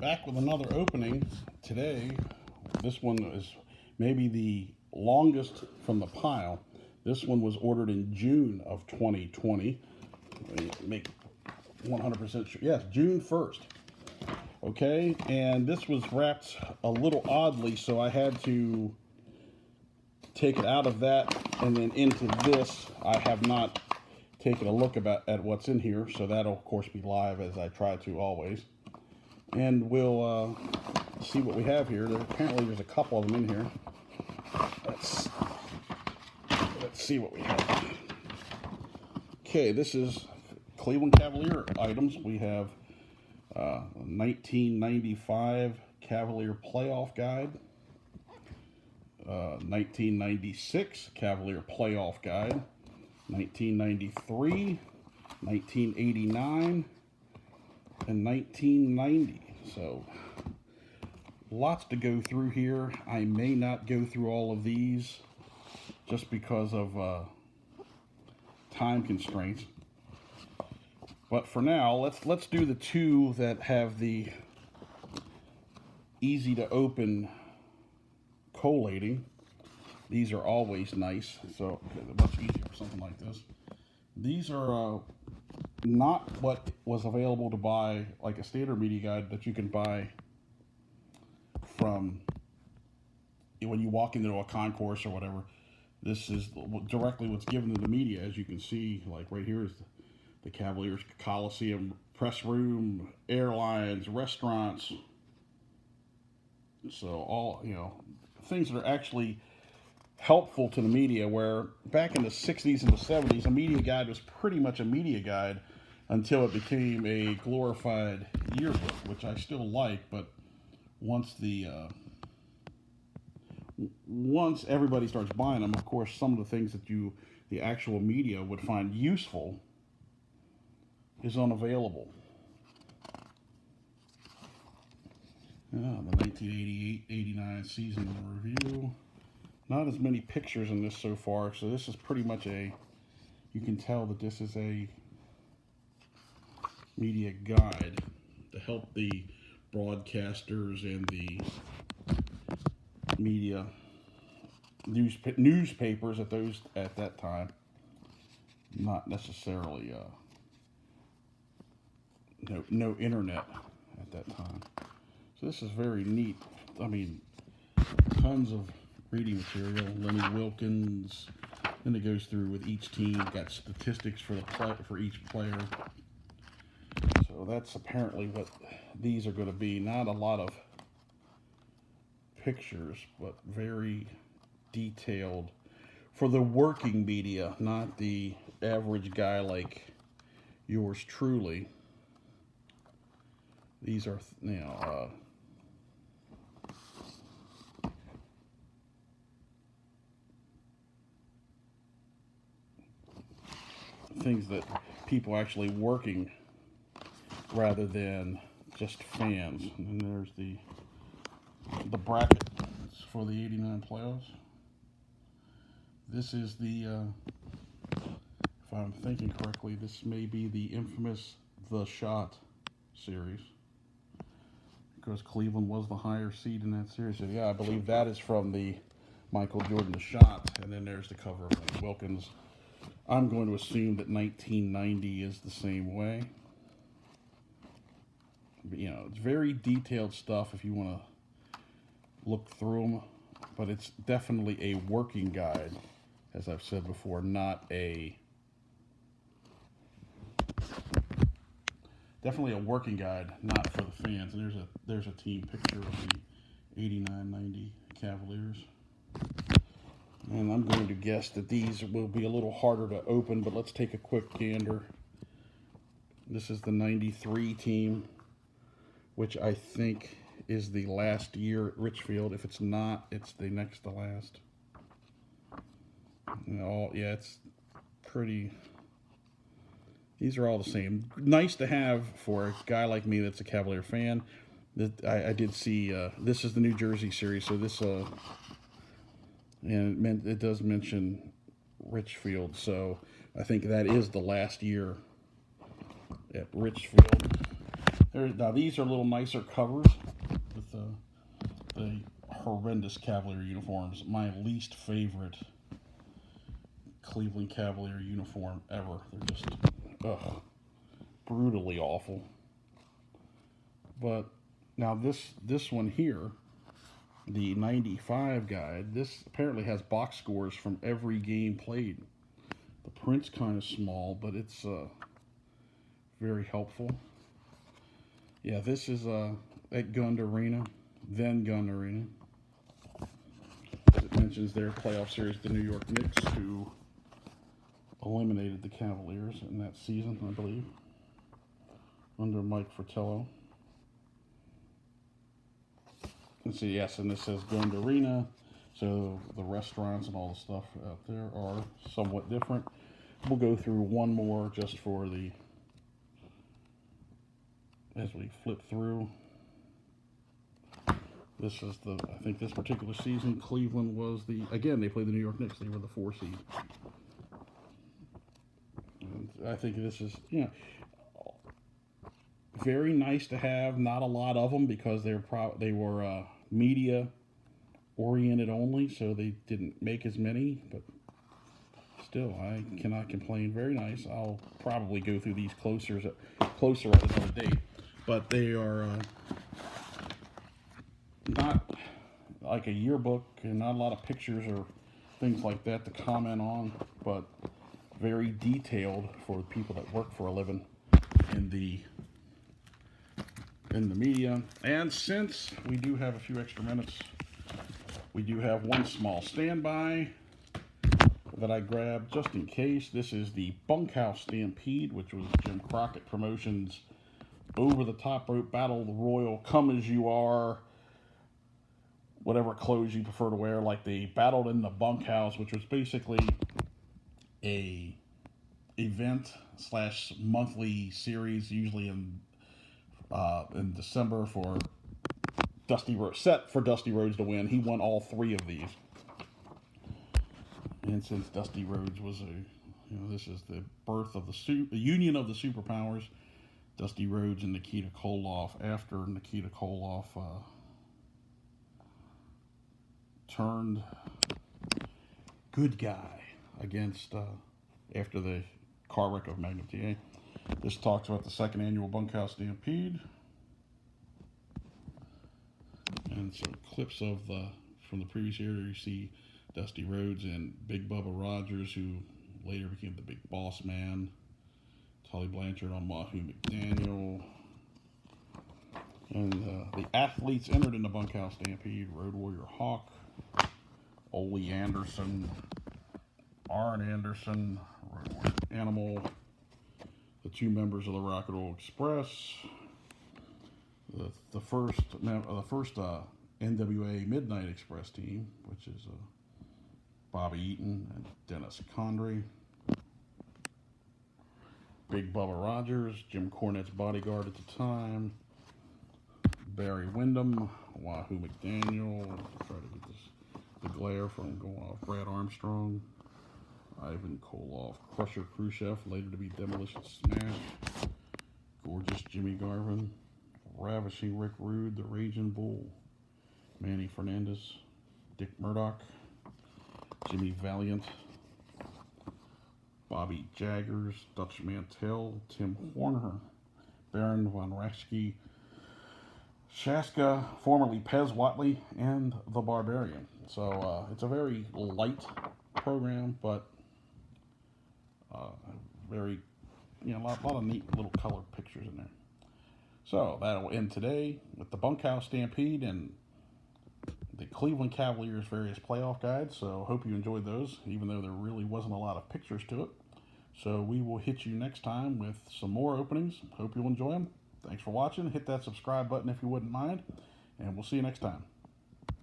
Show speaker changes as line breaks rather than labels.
back with another opening today. This one is maybe the longest from the pile. This one was ordered in June of 2020. Let me make 100% sure. Yes, June 1st. Okay, and this was wrapped a little oddly, so I had to take it out of that and then into this. I have not taken a look at what's in here, so that'll of course be live as I try to always. And we'll see what we have here. Apparently there's a couple of them in here. Let's see what we have. Okay, this is Cleveland Cavalier items. We have 1995 Cavalier Playoff Guide, 1996 Cavalier Playoff Guide, 1993, 1989, and 1990. So lots to go through here. I may not go through all of these just because of time constraints. But for now, let's do the two that have the easy to open collating. These are always nice, so they're much easier for something like this. These are not what was available to buy, like a standard media guide that you can buy from when you walk into a concourse or whatever. This is directly what's given to the media. As you can see, like right here is the Cavaliers Coliseum press room, airlines, restaurants. So all, things that are actually helpful to the media, where back in the 60s and the 70s, a media guide was pretty much a media guide until it became a glorified yearbook, which I still like. But once everybody starts buying them, of course, some of the things that the actual media would find useful is unavailable. The 1988-89 season review. Not as many pictures in this so far, so this is pretty much you can tell that this is a media guide to help the broadcasters and the media newspapers at that time. Not necessarily no internet at that time. So this is very neat. I mean, tons of reading material. Lenny Wilkins. Then it goes through with each team. Got statistics for each player. So that's apparently what these are going to be. Not a lot of pictures, but very detailed for the working media, not the average guy like yours truly. These are, things that people actually working rather than just fans. And then there's the bracket for the 89 playoffs. This is if I'm thinking correctly, this may be the infamous The Shot series, because Cleveland was the higher seed in that series. So yeah, I believe that is from the Michael Jordan The Shot. And then there's the cover of Lenny Wilkins. I'm going to assume that 1990 is the same way. But, it's very detailed stuff if you want to look through them. But it's definitely a working guide, as I've said before, definitely a working guide, not for the fans. And there's a team picture of the 89-90 Cavaliers. And I'm going to guess that these will be a little harder to open, but let's take a quick gander. This is the 93 team, which I think is the last year at Richfield. If it's not, it's the next to last. It's pretty... These are all the same. Nice to have for a guy like me that's a Cavalier fan. I did see, this is the New Jersey series, so this... and it does mention Richfield, so I think that is the last year at Richfield. Now these are a little nicer covers with the horrendous Cavalier uniforms. My least favorite Cleveland Cavalier uniform ever. They're just, ugh, brutally awful. But now this one here, the 95 guide, this apparently has box scores from every game played. The print's kind of small, but it's very helpful. Yeah, this is at Gund Arena, then Gund Arena. It mentions their playoff series, the New York Knicks, who eliminated the Cavaliers in that season, I believe, under Mike Fratello. And see, yes, and this says Gund Arena, so the restaurants and all the stuff out there are somewhat different. We'll go through one more just for the, as we flip through. This is the, I think this particular season, Cleveland was the, again, they played the New York Knicks. They were the 4 seed. And I think this is, you know, very nice to have. Not a lot of them because they were media oriented only, so they didn't make as many. But still, I cannot complain. Very nice. I'll probably go through these closer at another date. But they are not like a yearbook, and not a lot of pictures or things like that to comment on, but very detailed for people that work for a living in the media. And since we do have a few extra minutes, we do have one small standby that I grabbed just in case. This is the Bunkhouse Stampede, which was Jim Crockett Promotions' over the top rope battle royal, come as you are, whatever clothes you prefer to wear. Like they battled in the bunkhouse, which was basically a event / monthly series, usually in December, for Dusty Rhodes, set for Dusty Rhodes to win. He won all 3 of these. And since Dusty Rhodes was this is the birth of the union of the superpowers, Dusty Rhodes and Nikita Koloff, after Nikita Koloff turned good guy against after the car wreck of Magnum TA. This talks about the 2nd annual Bunkhouse Stampede, and some clips of from the previous year. You see Dusty Rhodes and Big Bubba Rogers, who later became the Big Boss Man. Tully Blanchard on Wahoo McDaniel. And the athletes entered in the Bunkhouse Stampede: Road Warrior Hawk, Ole Anderson, Arn Anderson, Road Warrior Animal, the 2 members of the Rock and Roll Express, the first NWA Midnight Express team, which is Bobby Eaton and Dennis Condrey, Big Bubba Rogers, Jim Cornette's bodyguard at the time, Barry Windham, Wahoo McDaniel, try to get the glare from going off, Brad Armstrong, Ivan Koloff, Crusher Khrushchev, later to be Demolition Smash, Gorgeous Jimmy Garvin, Ravishing Rick Rude, the Raging Bull, Manny Fernandez, Dick Murdoch, Jimmy Valiant, Bobby Jaggers, Dutch Mantell, Tim Horner, Baron von Raschke, Shaska, formerly Pez Watley, and the Barbarian. So it's a very light program, but very, a lot of neat little color pictures in there. So that'll end today with the Bunkhouse Stampede and the Cleveland Cavaliers various playoff guides. So hope you enjoyed those, even though there really wasn't a lot of pictures to it. So we will hit you next time with some more openings. Hope you'll enjoy them. Thanks for watching. Hit that subscribe button if you wouldn't mind, and we'll see you next time.